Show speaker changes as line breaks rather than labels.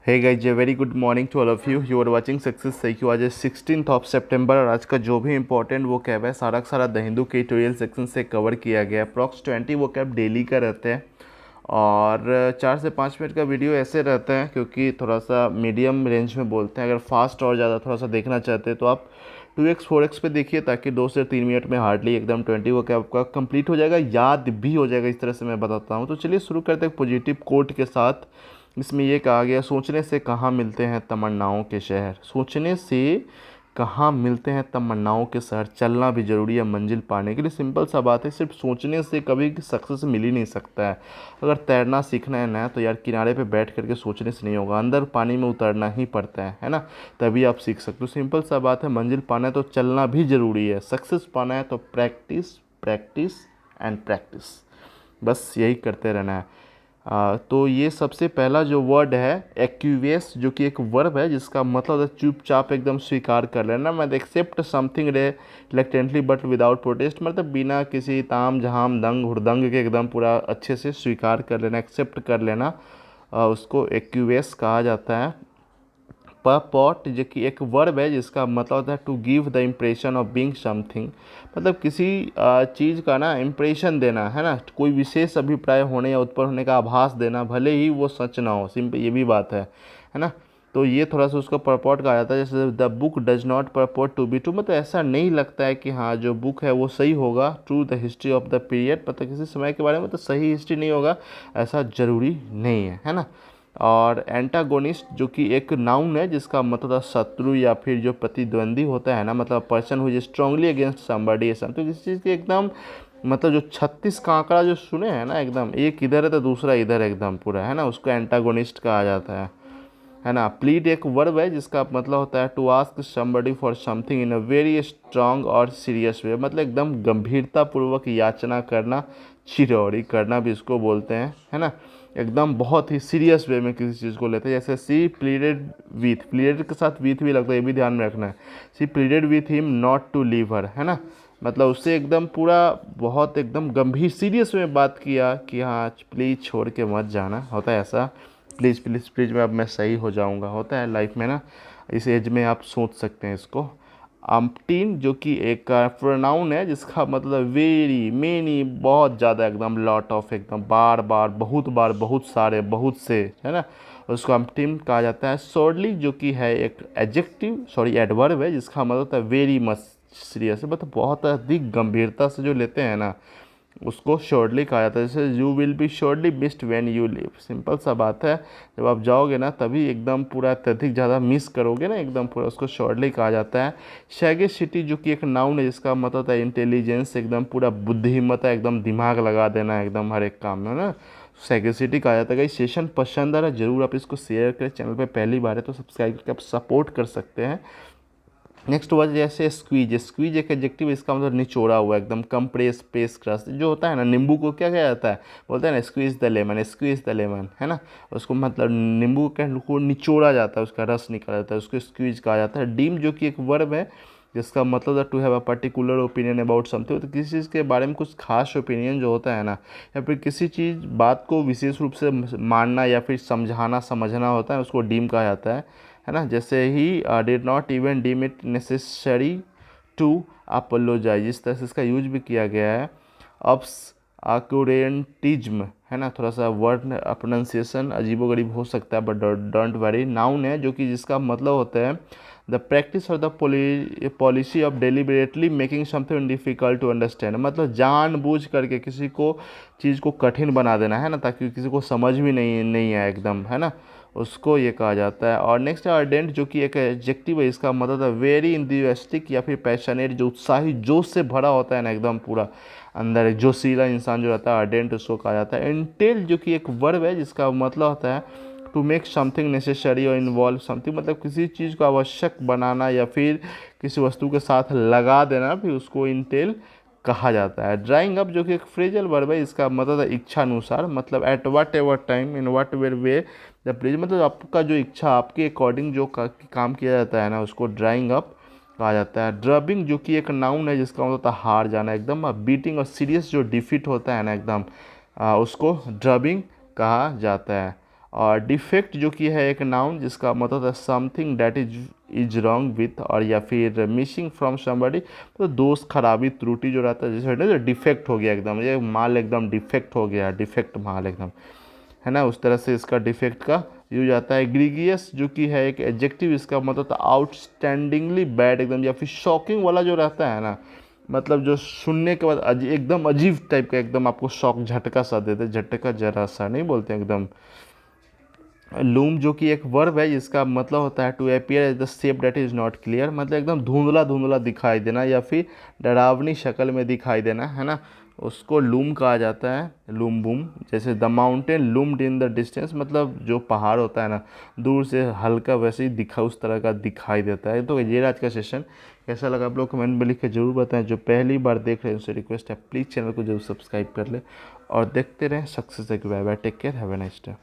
Hey guys, very good morning to all of you. You are watching success SciQ. आज है 16 सितंबर और आज का जो भी इंपॉर्टेंट वो कैब है सारा का सारा द हिंदू के ट्यूटोरियल सेक्शन से कवर किया गया है। अप्रॉक्स 20 वो कैब डेली का रहते हैं और 4 से 5 मिनट का वीडियो ऐसे रहता है क्योंकि थोड़ा सा मीडियम रेंज में बोलते हैं। अगर फास्ट और ज़्यादा थोड़ा सा देखना चाहते हैं तो आप 2x 4x पे देखिए, ताकि 2 से 3 मिनट में हार्डली एकदम 20 वो कैब आपका कंप्लीट हो जाएगा, याद भी हो जाएगा। इस तरह से मैं बताता हूँ। तो चलिए शुरू करते हैं पॉजिटिव कोट के साथ। इसमें ये कहा गया, सोचने से कहाँ मिलते हैं तमन्नाओं के शहर। सोचने से कहाँ मिलते हैं तमन्नाओं के शहर। चलना भी ज़रूरी है मंजिल पाने के लिए। सिंपल सा बात है, सिर्फ सोचने से कभी सक्सेस मिल ही नहीं सकता है। अगर तैरना सीखना है ना तो यार किनारे पे बैठ करके सोचने से नहीं होगा, अंदर पानी में उतरना ही पड़ता है ना। तभी आप सीख सकते हो। सिंपल सा बात है, मंजिल पाना है तो चलना भी ज़रूरी है। सक्सेस पाना है तो प्रैक्टिस प्रैक्टिस एंड प्रैक्टिस, बस यही करते रहना है। तो ये सबसे पहला जो वर्ड है एक्यूवेस, जो कि एक वर्ब है जिसका मतलब है चुपचाप एकदम स्वीकार कर लेना। मतलब accept something reluctantly but without protest, मतलब बिना किसी ताम झाम दंग हुड़दंग के एकदम पूरा अच्छे से स्वीकार कर लेना, एक्सेप्ट कर लेना, उसको एक्यूवेस कहा जाता है। परपॉट जो कि एक वर्ब है जिसका मतलब होता है to give the impression of being something, मतलब किसी चीज़ का ना इम्प्रेशन देना है ना, कोई विशेष अभिप्राय होने या उत्पन्न होने का आभास देना, भले ही वो सच ना हो। सिंपल ये भी बात है ना। तो ये थोड़ा सा उसका परपॉट कहा जाता है। जैसे the book does not purport to be true, मतलब ऐसा नहीं लगता है कि हाँ जो बुक है वो सही होगा। True the history of the period, मतलब किसी समय के बारे में तो सही हिस्ट्री नहीं होगा, ऐसा ज़रूरी नहीं है ना। और एंटागोनिस्ट जो कि एक नाउन है जिसका मतलब शत्रु या फिर जो प्रतिद्वंदी होता है ना, मतलब person who is strongly against somebody या समथिंग। किसी चीज़ के एकदम मतलब जो 36 का आंकड़ा जो सुने हैं ना, एकदम एक इधर है तो दूसरा इधर एकदम पूरा है ना, उसको एंटागोनिस्ट कहा जाता है ना। प्लीड एक वर्ब है जिसका मतलब होता है to ask somebody for something in a very strong और सीरियस वे, मतलब एकदम गंभीरता पूर्वक याचना करना, चिरौरी करना भी इसको बोलते हैं, है ना। एकदम बहुत ही सीरियस वे में किसी चीज़ को लेते हैं। जैसे सी प्लीडेड विथ, प्लीडेड के साथ विथ भी लगता है, ये भी ध्यान में रखना है। She pleaded with him not to leave her, है ना, मतलब उससे एकदम पूरा बहुत एकदम गंभीर सीरियस में बात किया कि हाँ प्लीज़ छोड़ के मत जाना, होता है ऐसा। प्लीज़ प्लीज़ प्लीज़ में अब मैं सही हो जाऊंगा, होता है लाइफ में ना। इस एज में आप सोच सकते हैं इसको। अम्पटीन जो कि एक प्रोनाउन है जिसका मतलब वेरी मेनी, बहुत ज़्यादा, एकदम लॉट ऑफ, एकदम बार बार, बहुत सारे, बहुत से, है ना, उसको अम्पटीन कहा जाता है। शॉर्टली जो कि है एक एडजेक्टिव, सॉरी एडवर्ब है जिसका मतलब होता है वेरी मच सीरियस, मतलब बहुत अधिक गंभीरता से जो लेते हैं ना, उसको शॉर्टली कहा जाता है। जैसे you will be shortly missed when you leave, simple सा बात है, जब आप जाओगे ना तभी एकदम पूरा अत्यधिक ज़्यादा मिस करोगे ना एकदम पूरा, उसको शॉर्टली कहा जाता है। सैगेसिटी जो कि एक नाउन है जिसका मतलब होता है इंटेलिजेंस, एकदम पूरा बुद्धिमत्ता, एकदम दिमाग लगा देना एकदम हर एक काम में ना, सैगेसिटी कहा जाता है। अगर सेशन पसंद आ रहा है जरूर आप इसको शेयर करें। चैनल पे पहली बार है तो सब्सक्राइब करके आप सपोर्ट कर सकते हैं। नेक्स्ट वर्ड जैसे स्क्वीज, स्क्वीज एक एडजेक्टिव, इसका मतलब निचोड़ा हुआ, एकदम कंप्रेस पेस क्रश, जो होता है ना नींबू को क्या कहा जाता है, बोलते हैं ना squeeze the lemon, squeeze the lemon, है ना। उसको मतलब नींबू को निचोड़ा जाता है, उसका रस निकाला जाता है, उसको स्क्वीज कहा जाता है। डीम जो कि एक वर्ब है जिसका मतलब है to have a particular opinion about something, तो किसी चीज़ के बारे में कुछ खास ओपिनियन जो होता है ना, या फिर किसी चीज़ बात को विशेष रूप से मानना या फिर समझाना समझना होता है, उसको डीम कहा जाता है ना। जैसे he did not even deem it necessary to apologise, इस तरह से इसका यूज भी किया गया है। अब्स अक्यूरेंटिज्म, है ना, थोड़ा सा वर्ड प्रोनाउंसिएशन अजीबोगरीब हो सकता है बट डोंट वरी। नाउन है जो कि जिसका मतलब होता है द प्रैक्टिस और the policy of deliberately making something difficult to understand, मतलब जानबूझ करके किसी को चीज़ को कठिन बना देना, है ना, ताकि किसी को समझ भी नहीं आए एकदम, है ना, उसको ये कहा जाता है। और नेक्स्ट है अर्डेंट जो कि एक एडजेक्टिव है, इसका मतलब है वेरी इंथुसियास्टिक या फिर पैशनेट, जो उत्साही जोश से भरा होता है ना एकदम पूरा अंदर, एक जोशीला इंसान जो रहता है अर्डेंट, उसको कहा जाता है। इंटेल जो कि एक वर्ब है जिसका मतलब होता है टू मेक समथिंग नेसेसरी और इन्वॉल्व समथिंग, मतलब किसी चीज़ को आवश्यक बनाना या फिर किसी वस्तु के साथ लगा देना भी उसको इंटेल कहा जाता है। ड्राइंग अप जो कि एक फ्रेजल वर्ब है, इसका मतलब है इच्छा अनुसार, मतलब at whatever time in whatever way they please, मतलब आपका जो इच्छा आपके अकॉर्डिंग जो काम किया जाता है ना, उसको ड्राइंग अप कहा जाता है। ड्रबिंग जो कि एक नाउन है जिसका मतलब होता है हार जाना एकदम, बीटिंग और सीरियस जो डिफीट होता है ना एकदम, उसको ड्रबिंग कहा जाता है। और डिफेक्ट जो कि है एक नाउन जिसका मतलब है something that is wrong with, और या फिर मिसिंग फ्रॉम समबडी, तो दोष, खराबी, त्रुटि जो रहता है, जैसे जो डिफेक्ट हो गया एकदम, ये माल एकदम डिफेक्ट हो गया, डिफेक्ट माल एकदम, है ना, उस तरह से इसका डिफेक्ट का यूज आता है। एग्रीगियस जो कि है एक एडजेक्टिव, इसका मतलब था आउटस्टैंडिंगली बैड एकदम, या फिर शॉकिंग वाला जो रहता है ना, मतलब जो सुनने के बाद एकदम अजीब टाइप का, एकदम आपको शॉक, झटका सा देते, झटका जरा सा नहीं बोलते एकदम। लूम जो कि एक वर्ब है, जिसका मतलब होता है to appear as the shape that is not clear, मतलब एकदम धुंधला धुंधला दिखाई देना या फिर डरावनी शक्ल में दिखाई देना, है ना, उसको लूम कहा जाता है, लूम बूम। जैसे the mountain loomed in the distance, मतलब जो पहाड़ होता है ना, दूर से हल्का वैसे ही दिखा, उस तरह का दिखाई देता है। तो ये आज का सेशन कैसा लगा आप लोग कमेंट में लिख के जरूर बताएं। जो पहली बार देख रहे हैं उनसे रिक्वेस्ट है प्लीज़ चैनल को जरूर सब्सक्राइब कर ले और देखते रहें सक्सेस एक। Bye bye, take care, have a nice day.